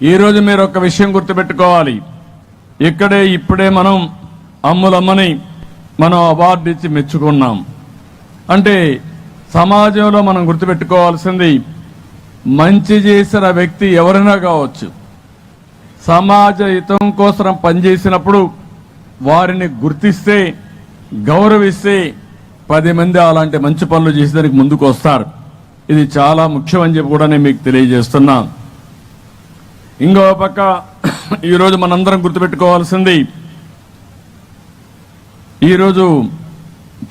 ఈరోజు మీరు ఒక విషయం గుర్తుపెట్టుకోవాలి. ఇప్పుడే మనం అమ్ములమ్మని మనం అవార్డు ఇచ్చి మెచ్చుకున్నాం. అంటే సమాజంలో మనం గుర్తుపెట్టుకోవాల్సింది, మంచి చేసిన వ్యక్తి ఎవరైనా కావచ్చు, సమాజ హితం కోసం పనిచేసినప్పుడు వారిని గుర్తిస్తే, గౌరవిస్తే 10 మంది అలాంటి మంచి పనులు చేసేదానికి ముందుకు వస్తారు. ఇది చాలా ముఖ్యమని చెప్పి కూడా నేను మీకు తెలియజేస్తున్నా. ఇంకో పక్క ఈరోజు మనందరం గుర్తుపెట్టుకోవాల్సింది, ఈరోజు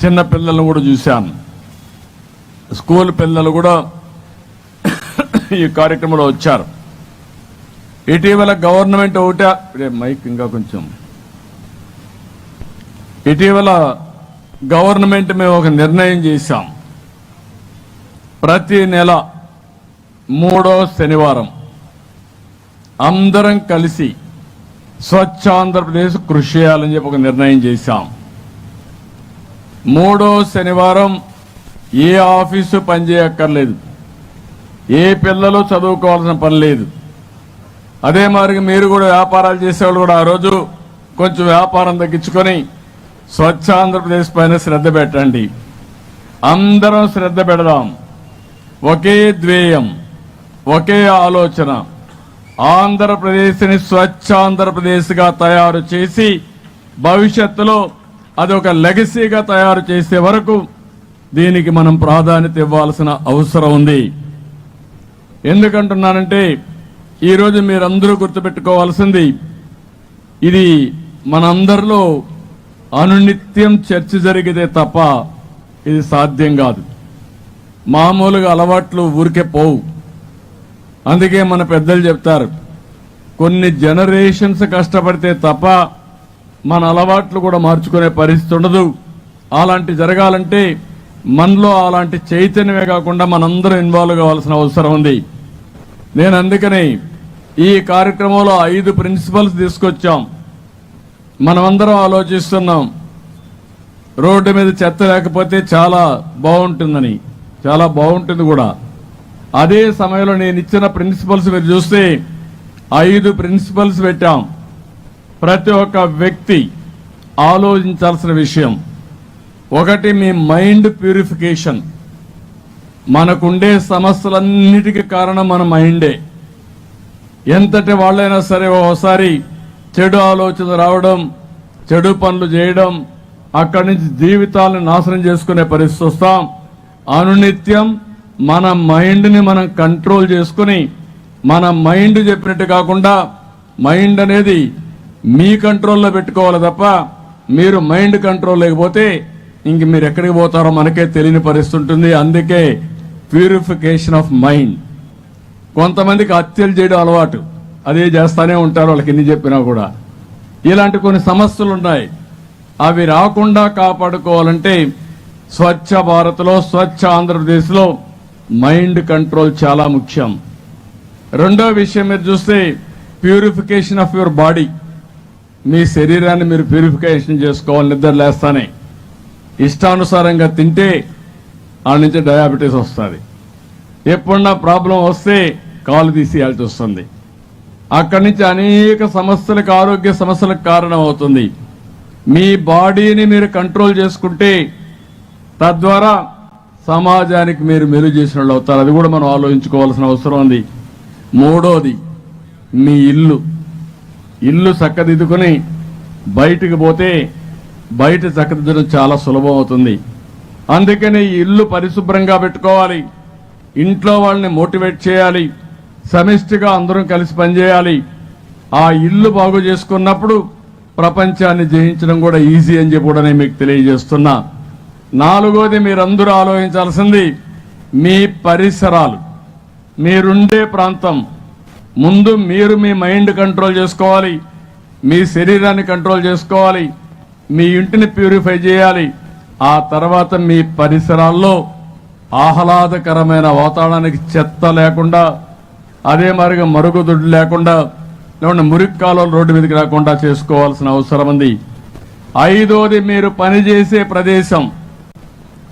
చిన్న పిల్లలను కూడా చూశాను. స్కూల్ పిల్లలు కూడా ఈ కార్యక్రమంలో వచ్చారు. ఇటీవల గవర్నమెంట్ మైక్ ఇంకా కొంచెం ఇటీవల గవర్నమెంట్ మేము ఒక నిర్ణయం చేశాం. ప్రతి నెల 3వ శనివారం అందరం కలిసి స్వచ్ఛ ఆంధ్రప్రదేశ్ కృషి చేయాలని చెప్పి ఒక నిర్ణయం చేశాం. 3వ శనివారం ఏ ఆఫీసు పనిచేయక్కర్లేదు, ఏ పిల్లలు చదువుకోవాల్సిన పని లేదు. అదే మరి మీరు కూడా వ్యాపారాలు చేసేవాళ్ళు కూడా ఆ రోజు కొంచెం వ్యాపారం తగ్గించుకొని స్వచ్ఛ ఆంధ్రప్రదేశ్ పైన శ్రద్ధ పెట్టండి. అందరం శ్రద్ధ పెడదాం. ఒకే ధ్యేయం, ఒకే ఆలోచన, ఆంధ్రప్రదేశ్ని స్వచ్ఛ ఆంధ్రప్రదేశ్గా తయారు చేసి భవిష్యత్తులో అది ఒక లెగసీగా తయారు చేసే వరకు దీనికి మనం ప్రాధాన్యత ఇవ్వాల్సిన అవసరం ఉంది. ఎందుకంటున్నానంటే ఈరోజు మీరందరూ గుర్తుపెట్టుకోవాల్సింది, ఇది మనందరిలో అనునిత్యం చర్చ జరిగితే తప్ప ఇది సాధ్యం కాదు. మామూలుగా అలవాట్లు ఊరికే పోవు. అందుకే మన పెద్దలు చెప్తారు, కొన్ని జనరేషన్స్ కష్టపడితే తప్ప మన అలవాట్లు కూడా మార్చుకునే పరిస్థితి ఉండదు. అలాంటి జరగాలంటే మనలో అలాంటి చైతన్యమే కాకుండా మనందరం ఇన్వాల్వ్ కావాల్సిన అవసరం ఉంది. నేను అందుకని ఈ కార్యక్రమంలో 5 ప్రిన్సిపల్స్ తీసుకొచ్చాం. మనమందరం ఆలోచిస్తున్నాం, రోడ్డు మీద చెత్త లేకపోతే చాలా బాగుంటుందని. చాలా బాగుంటుంది కూడా. అదే సమయంలో నేను ఇచ్చిన ప్రిన్సిపల్స్ మీరు చూస్తే 5 ప్రిన్సిపల్స్ పెట్టాం. ప్రతి ఒక్క వ్యక్తి ఆలోచించాల్సిన విషయం, ఒకటి మీ మైండ్ ప్యూరిఫికేషన్. మనకుండే సమస్యలన్నిటికీ కారణం మన మైండే. ఎంతటి వాళ్ళైనా సరే ఒకసారి చెడు ఆలోచన రావడం, చెడు పనులు చేయడం, అక్కడి నుంచి జీవితాలను నాశనం చేసుకునే పరిస్థితి వస్తాం. అనునిత్యం మన మైండ్ని మనం కంట్రోల్ చేసుకుని, మన మైండ్ చెప్పినట్టు కాకుండా మైండ్ అనేది మీ కంట్రోల్లో పెట్టుకోవాలి తప్ప మీరు మైండ్ కంట్రోల్ లేకపోతే ఇంక మీరు ఎక్కడికి పోతారో మనకే తెలియని పరిస్థితి ఉంటుంది. అందుకే ప్యూరిఫికేషన్ ఆఫ్ మైండ్. కొంతమందికి హత్యలు చేయడం అలవాటు, అదే చేస్తానే ఉంటారు వాళ్ళకి ఎన్ని చెప్పినా కూడా. ఇలాంటి కొన్ని సమస్యలు ఉన్నాయి. అవి రాకుండా కాపాడుకోవాలంటే స్వచ్ఛ భారత్లో, స్వచ్ఛ ఆంధ్రప్రదేశ్లో మైండ్ కంట్రోల్ చాలా ముఖ్యం. రెండో విషయం మీరు చూస్తే ప్యూరిఫికేషన్ ఆఫ్ యువర్ బాడీ. మీ శరీరాన్ని మీరు ప్యూరిఫికేషన్ చేసుకోవాలి. నిద్ర లేస్తానే ఇష్టానుసారంగా తింటే ఆ నుంచి డయాబెటీస్ వస్తుంది. ఎప్పుడన్నా ప్రాబ్లం వస్తే కాలు తీసేయాల్సి వస్తుంది. అక్కడి నుంచి అనేక సమస్యలకు, ఆరోగ్య సమస్యలకు కారణం అవుతుంది. మీ బాడీని మీరు కంట్రోల్ చేసుకుంటే తద్వారా సమాజానికి మీరు మేలు చేసిన వాళ్ళు అవుతారు. అది కూడా మనం ఆలోచించుకోవాల్సిన అవసరం ఉంది. మూడోది మీ ఇల్లు చక్కదిద్దుకొని బయటికి పోతే బయట చక్కదిద్దడం చాలా సులభం అవుతుంది. అందుకని ఈ ఇల్లు పరిశుభ్రంగా పెట్టుకోవాలి. ఇంట్లో వాళ్ళని మోటివేట్ చేయాలి. సమిష్టిగా అందరం కలిసి పనిచేయాలి. ఆ ఇల్లు బాగు చేసుకున్నప్పుడు ప్రపంచాన్ని జయించడం కూడా ఈజీ అని చెప్పి కూడా నేను మీకు తెలియజేస్తున్నా. నాలుగోది మీరందరూ ఆలోచించాల్సింది మీ పరిసరాలు, మీరుండే ప్రాంతం. ముందు మీరు మీ మైండ్ కంట్రోల్ చేసుకోవాలి, మీ శరీరాన్ని కంట్రోల్ చేసుకోవాలి, మీ ఇంటిని ప్యూరిఫై చేయాలి. ఆ తర్వాత మీ పరిసరాల్లో ఆహ్లాదకరమైన వాతావరణానికి చెత్త లేకుండా, అదే మరిగా మరుగుదొడ్లు లేకుండా, లేకుంటే మురికి కాలువలు రోడ్డు మీదకి రాకుండా చేసుకోవాల్సిన అవసరం ఉంది. ఐదోది మీరు పనిచేసే ప్రదేశం.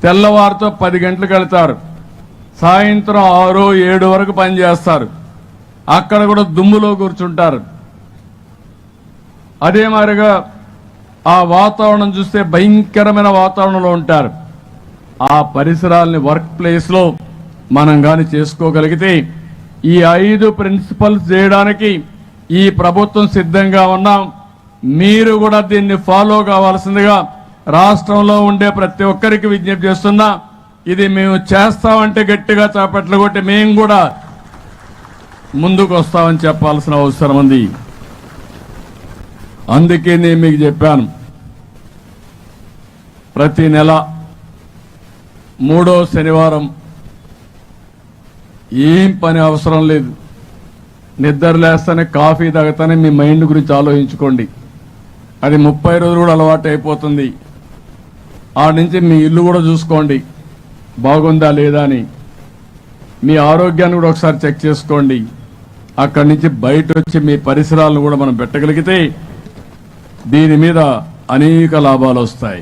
తెల్లవారితో 10 గంటలకు వెళ్తారు, సాయంత్రం 6, 7 వరకు పనిచేస్తారు. అక్కడ కూడా దుమ్ములో కూర్చుంటారు. అదే మాదిరిగా ఆ వాతావరణం చూస్తే భయంకరమైన వాతావరణంలో ఉంటారు. ఆ పరిసరాలని వర్క్ ప్లేస్లో మనం కానీ చేసుకోగలిగితే ఈ 5 ప్రిన్సిపల్స్ చేయడానికి ఈ ప్రభుత్వం సిద్ధంగా ఉన్నాం. మీరు కూడా దీన్ని ఫాలో కావాల్సిందిగా రాష్ట్రంలో ఉండే ప్రతి ఒక్కరికి విజ్ఞప్తి చేస్తున్నా. ఇది మేము చేస్తామంటే గట్టిగా చేపట్లు కొట్టి మేము కూడా ముందుకు వస్తామని చెప్పాల్సిన అవసరం ఉంది. అందుకే నేను మీకు చెప్పాను, ప్రతి నెల 3వ శనివారం ఏం పని అవసరం లేదు, నిద్ర లేస్తానే కాఫీ తాగుతానే మీ మైండ్ గురించి ఆలోచించుకోండి. అది 30 రోజులు కూడా అలవాటు అయిపోతుంది. ఆ నుంచి మీ ఇల్లు కూడా చూసుకోండి బాగుందా లేదా అని. మీ ఆరోగ్యాన్ని కూడా ఒకసారి చెక్ చేసుకోండి. అక్కడి నుంచి బయట వచ్చి మీ పరిసరాలను కూడా మనం పెట్టగలిగితే దీని మీద అనేక లాభాలు వస్తాయి.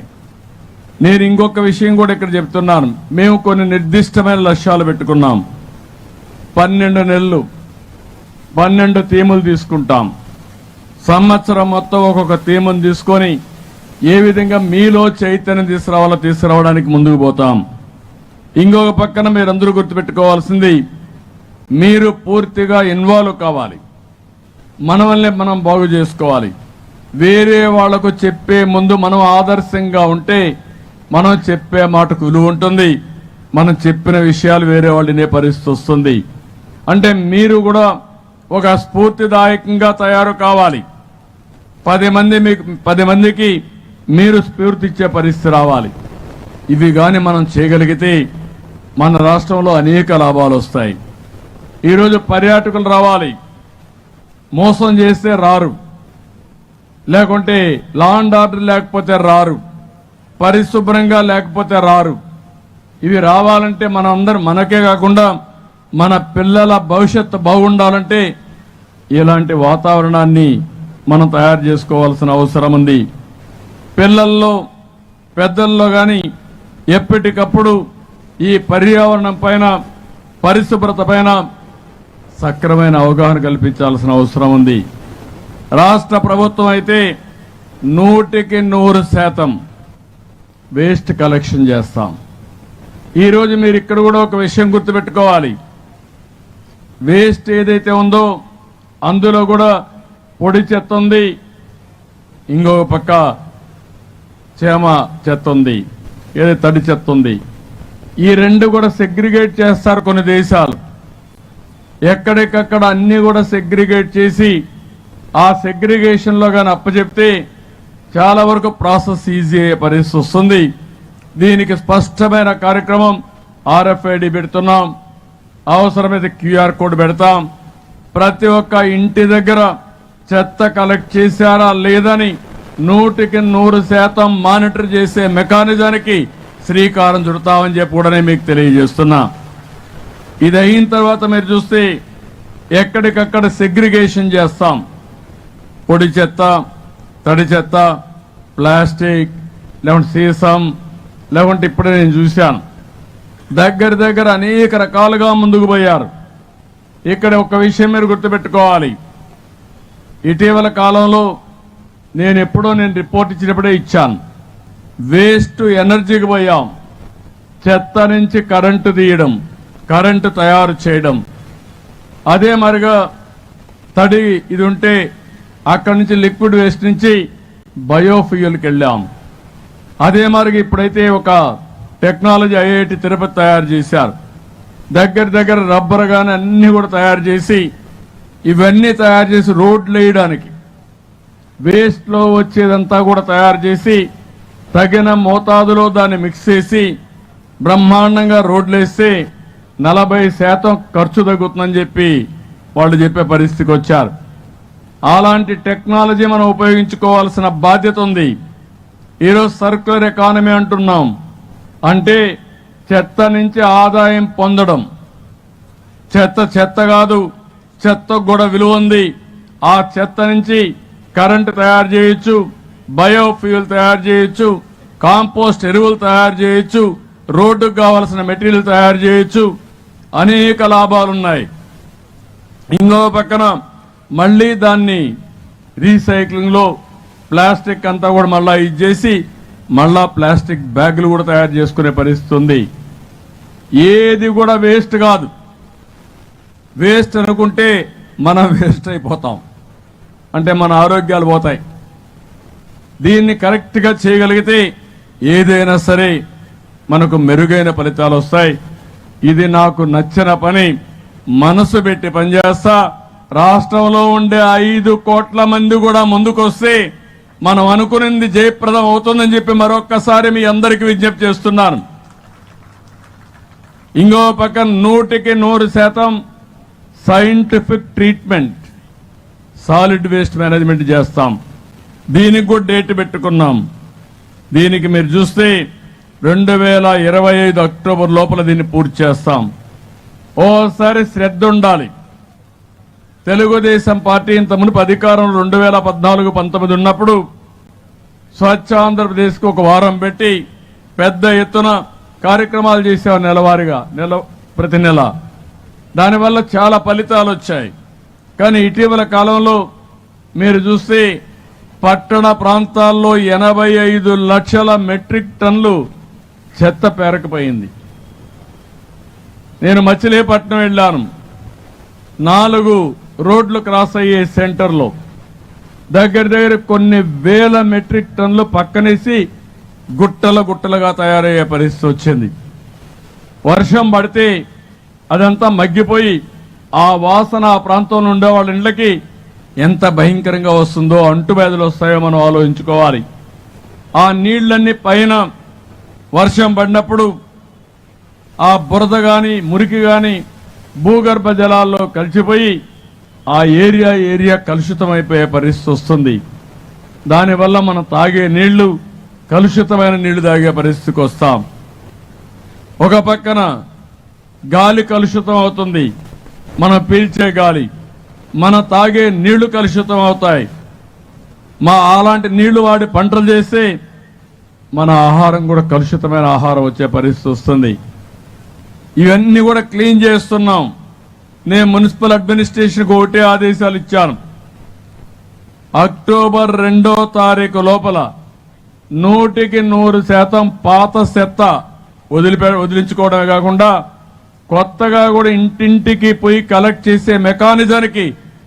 నేను ఇంకొక విషయం కూడా ఇక్కడ చెప్తున్నాను. మేము కొన్ని నిర్దిష్టమైన లక్ష్యాలు పెట్టుకున్నాం. 12 నెలలు 12 థీములు తీసుకుంటాం. సంవత్సరం మొత్తం ఒక్కొక్క థీమును తీసుకొని ఏ విధంగా మీలో చైతన్యం తీసుకురావడానికి ముందుకు పోతాం. ఇంకొక పక్కన మీరందరూ గుర్తుపెట్టుకోవాల్సింది, మీరు పూర్తిగా ఇన్వాల్వ్ కావాలి. మన వల్లే మనం బాగు చేసుకోవాలి. వేరే వాళ్లకు చెప్పే ముందు మనం ఆదర్శంగా ఉంటే మనం చెప్పే మాటకు విలువ ఉంటుంది. మనం చెప్పిన విషయాలు వేరే వాళ్ళు వినే పరిస్థితి వస్తుంది. అంటే మీరు కూడా ఒక స్ఫూర్తిదాయకంగా తయారు కావాలి. 10 మందికి మీరు స్ఫూర్తి ఇచ్చే పరిస్థితి రావాలి. ఇవి కానీ మనం చేయగలిగితే మన రాష్ట్రంలో అనేక లాభాలు వస్తాయి. ఈరోజు పర్యాటకులు రావాలి, మోసం చేస్తే రారు, లేకుంటే లా అండ్ ఆర్డర్ లేకపోతే రారు, పరిశుభ్రంగా లేకపోతే రారు. ఇవి రావాలంటే మనకే కాకుండా మన పిల్లల భవిష్యత్తు బాగుండాలంటే ఇలాంటి వాతావరణాన్ని మనం తయారు చేసుకోవాల్సిన అవసరం ఉంది. పిల్లల్లో పెద్దల్లో కానీ ఎప్పటికప్పుడు ఈ పర్యావరణం పైన పరిశుభ్రత పైన సక్రమైన అవగాహన కల్పించాల్సిన అవసరం ఉంది. రాష్ట్ర ప్రభుత్వం అయితే 100% వేస్ట్ కలెక్షన్ చేస్తాం. ఈరోజు మీరు ఇక్కడ కూడా ఒక విషయం గుర్తుపెట్టుకోవాలి. వేస్ట్ ఏదైతే ఉందో అందులో కూడా పొడి చెత్త ఉంది, ఇంకొక పక్క చేమ చెత్త ఉంది, ఏదైతే తడి చెత్త ఉంది. ఈ రెండు కూడా సెగ్రిగేట్ చేస్తారు కొన్ని దేశాలు. ఎక్కడికక్కడ అన్ని కూడా సెగ్రిగేట్ చేసి ఆ సెగ్రిగేషన్లో కానీ అప్పచెప్తే చాలా వరకు ప్రాసెస్ ఈజీ అయ్యే పరిస్థితి వస్తుంది. దీనికి స్పష్టమైన కార్యక్రమం RFID పెడుతున్నాం, అవసరమైతే QR కోడ్ పెడతాం. ప్రతి ఒక్క ఇంటి దగ్గర చెత్త కలెక్ట్ చేశారా లేదని 100% మానిటర్ చేసే మెకానిజానికి శ్రీకారం చుడతామని చెప్పి కూడా మీకు తెలియజేస్తున్నా. ఇది అయిన తర్వాత మీరు చూస్తే ఎక్కడికక్కడ సెగ్రిగేషన్ చేస్తాం. పొడి చెత్త, తడి చెత్త, ప్లాస్టిక్, లేకుంటే సీసం, లేకుంటే ఇప్పుడే నేను చూశాను దగ్గర అనేక రకాలుగా ముందుకు పోయారు. ఇక్కడ ఒక విషయం మీరు గుర్తుపెట్టుకోవాలి. ఇటీవల కాలంలో నేను రిపోర్ట్ ఇచ్చినప్పుడే ఇచ్చాను. వేస్ట్ ఎనర్జీకి పోయాం. చెత్త నుంచి కరెంటు తీయడం, కరెంటు తయారు చేయడం. అదే మరిగా తడి ఇది ఉంటే అక్కడి నుంచి లిక్విడ్ వేస్ట్ నుంచి బయోఫ్యూయల్కి వెళ్ళాం. అదే మరిగా ఇప్పుడైతే ఒక టెక్నాలజీ IIT తిరుపతి తయారు చేశారు. దగ్గర రబ్బర్ కానీ అన్ని కూడా తయారు చేసి ఇవన్నీ తయారు చేసి రోడ్లు వేయడానికి వేస్ట్లో వచ్చేదంతా కూడా తయారు చేసి తగిన మోతాదులో దాన్ని మిక్స్ చేసి బ్రహ్మాండంగా రోడ్లు వేస్తే 40% ఖర్చు తగ్గుతుందని చెప్పి వాళ్ళు చెప్పే పరిస్థితికి వచ్చారు. అలాంటి టెక్నాలజీ మనం ఉపయోగించుకోవాల్సిన బాధ్యత ఉంది. ఈరోజు సర్క్యులర్ ఎకానమీ అంటున్నాం. అంటే చెత్త నుంచి ఆదాయం పొందడం. చెత్త కాదు, చెత్తకు కూడా విలువ ఉంది. ఆ చెత్త నుంచి కరెంటు తయారు చేయొచ్చు, బయోఫ్యూయల్ తయారు చేయొచ్చు, కాంపోస్ట్ ఎరువులు తయారు చేయొచ్చు, రోడ్డుకు కావాల్సిన మెటీరియల్ తయారు చేయొచ్చు. అనేక లాభాలున్నాయి. ఇంకో పక్కన మళ్ళీ దాన్ని రీసైక్లింగ్ లో ప్లాస్టిక్ అంతా కూడా మళ్ళా ఇచ్చేసి మళ్ళా ప్లాస్టిక్ బ్యాగులు కూడా తయారు చేసుకునే పరిస్థితి ఉంది. ఏది కూడా వేస్ట్ కాదు. వేస్ట్ అనుకుంటే మనం వేస్ట్ అయిపోతాం, అంటే మన ఆరోగ్యాలు పోతాయి. దీన్ని కరెక్ట్ గా చేయగలిగితే ఏదైనా సరే మనకు మెరుగైన ఫలితాలు వస్తాయి. ఇది నాకు నచ్చిన పని, మనసు పెట్టి పనిచేస్తా. రాష్ట్రంలో ఉండే 5 కోట్ల మంది కూడా ముందుకొస్తే మనం అనుకున్నది జయప్రదం అవుతుందని చెప్పి మరొక్కసారి మీ అందరికీ విజ్ఞప్తి చేస్తున్నాను. ఇంకో పక్కన 100% scientific treatment, solid waste management చేస్తాం. దీనికి కూడా డేట్ పెట్టుకున్నాం. దీనికి మీరు చూస్తే 2025 అక్టోబర్ లోపల దీన్ని పూర్తి చేస్తాం. ఓసారి శ్రద్ధ ఉండాలి. తెలుగుదేశం పార్టీ ఇంత మునుపు అధికారం 2014-19 ఉన్నప్పుడు స్వచ్ఛ ఆంధ్రప్రదేశ్కి ఒక వారం పెట్టి పెద్ద ఎత్తున కార్యక్రమాలు చేసాం. నెలవారీగా ప్రతి నెల. దానివల్ల చాలా ఫలితాలు వచ్చాయి. కానీ ఇటీవల కాలంలో మీరు చూస్తే పట్టణ ప్రాంతాల్లో 85 లక్షల మెట్రిక్ టన్నులు చెత్త పేరకపోయింది. నేను మచిలీపట్నం వెళ్ళాను. 4 రోడ్లు క్రాస్ అయ్యే సెంటర్లో దగ్గర కొన్ని వేల మెట్రిక్ టన్నులు పక్కనేసి గుట్టలుగా తయారయ్యే పరిస్థితి వచ్చింది. వర్షం పడితే అదంతా మగ్గిపోయి ఆ వాసన ఆ ప్రాంతంలో ఉండే వాళ్ళ ఇళ్లకి ఎంత భయంకరంగా వస్తుందో, అంటువ్యాధులు వస్తాయో మనం ఆలోచించుకోవాలి. ఆ నీళ్లన్నీ పైన వర్షం పడినప్పుడు ఆ బురద గాని మురికి గాని భూగర్భ జలాల్లో కలిసిపోయి ఆ ఏరియా కలుషితమైపోయే పరిస్థితి వస్తుంది. దానివల్ల మనం తాగే నీళ్లు కలుషితమైన నీళ్లు తాగే పరిస్థితికి వస్తాం. ఒక పక్కన గాలి కలుషితం అవుతుంది, మనం పీల్చే గాలి. మన తాగే నీళ్లు కలుషితం అవుతాయి. అలాంటి నీళ్లు వాడి పంటలు చేస్తే మన ఆహారం కూడా కలుషితమైన ఆహారం వచ్చే పరిస్థితి వస్తుంది. ఇవన్నీ కూడా క్లీన్ చేస్తున్నాం. నేను మున్సిపల్ అడ్మినిస్ట్రేషన్కి ఒకటే ఆదేశాలు ఇచ్చాను. అక్టోబర్ 2వ తారీఖు లోపల 100% పాత చెత్త వదిలించుకోవడమే కాకుండా కొత్తగా కూడా ఇంటింటికి పోయి కలెక్ట్ చేసే మెకానిజానికి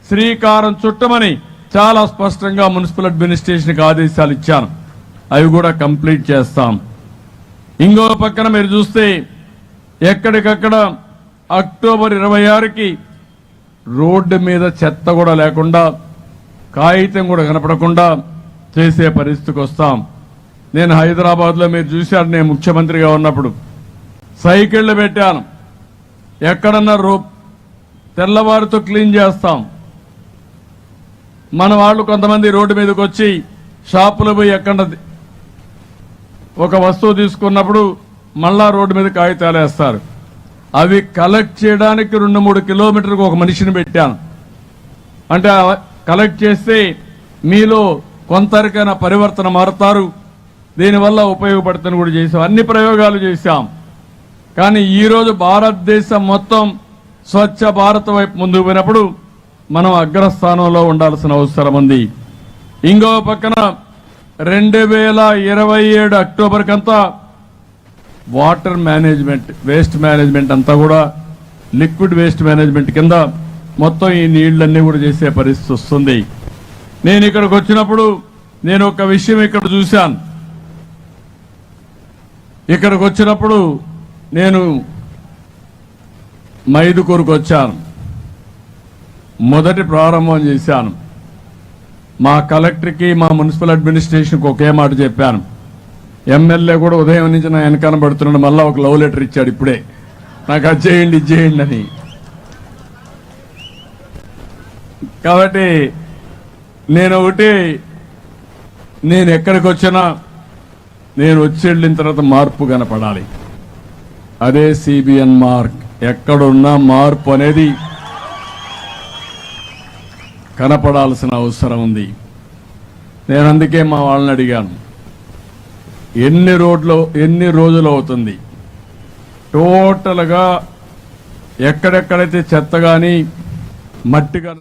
శ్రీకారం చుట్టమని చాలా స్పష్టంగా మున్సిపల్ అడ్మినిస్ట్రేషన్కి ఆదేశాలు ఇచ్చాను. అవి కూడా కంప్లీట్ చేస్తాం. ఇంకో పక్కన మీరు చూస్తే ఎక్కడికక్కడ అక్టోబర్ 26కి రోడ్డు మీద చెత్త కూడా లేకుండా, కాగితం కూడా కనపడకుండా చేసే పరిస్థితికి వస్తాం. నేను హైదరాబాద్లో మీరు చూశారు, నేను ముఖ్యమంత్రిగా ఉన్నప్పుడు సైకిళ్లు పెట్టాను. ఎక్కడన్నా తెల్లవారితో క్లీన్ చేస్తాం. మన వాళ్ళు కొంతమంది రోడ్డు మీదకి వచ్చి షాపులు పోయి ఎక్కడ ఒక వస్తువు తీసుకున్నప్పుడు మళ్ళా రోడ్డు మీద కాగితాలు వేస్తారు. అవి కలెక్ట్ చేయడానికి 2-3 కిలోమీటర్లకు ఒక మనిషిని పెట్టాను. అంటే కలెక్ట్ చేస్తే మీలో కొంతరికైనా పరివర్తన మారుతారు, దీనివల్ల ఉపయోగపడుతుంది కూడా చేశాం. అన్ని ప్రయోగాలు చేశాం. కానీ ఈరోజు భారతదేశం మొత్తం స్వచ్ఛ భారత్ వైపు ముందుకు పోయినప్పుడు మనం అగ్రస్థానంలో ఉండాల్సిన అవసరం ఉంది. ఇంకో పక్కన 2027 అక్టోబర్ కంతా వాటర్ మేనేజ్మెంట్, వేస్ట్ మేనేజ్మెంట్ అంతా కూడా లిక్విడ్ వేస్ట్ మేనేజ్మెంట్ కింద మొత్తం ఈ నీళ్లన్నీ కూడా చేసే పరిస్థితి వస్తుంది. నేను ఇక్కడికి వచ్చినప్పుడు నేను ఒక విషయం ఇక్కడ చూశాను. ఇక్కడికి వచ్చినప్పుడు నేను మైదుకూరుకు వచ్చాను. మొదటి ప్రారంభం చేశాను. మా కలెక్టర్కి మా మున్సిపల్ అడ్మినిస్ట్రేషన్కి ఒకే మాట చెప్పాను. ఎమ్మెల్యే కూడా ఉదయం నుంచి నా వెనకాల పడుతున్నాడు. మళ్ళా ఒక లవ్ లెటర్ ఇచ్చాడు ఇప్పుడే, నాకు అది చేయండి ఇది చేయండి అని. కాబట్టి నేను ఎక్కడికి వచ్చినా నేను వచ్చి వెళ్ళిన తర్వాత మార్పు కనపడాలి. అదే సిబిఎన్ మార్క్. ఎక్కడున్నా మార్పు అనేది కనపడాల్సిన అవసరం ఉంది. నేను అందుకే మా వాళ్ళని అడిగాను, ఎన్ని రోజులు అవుతుంది టోటల్గా ఎక్కడెక్కడైతే చెత్త కానీ మట్టిగా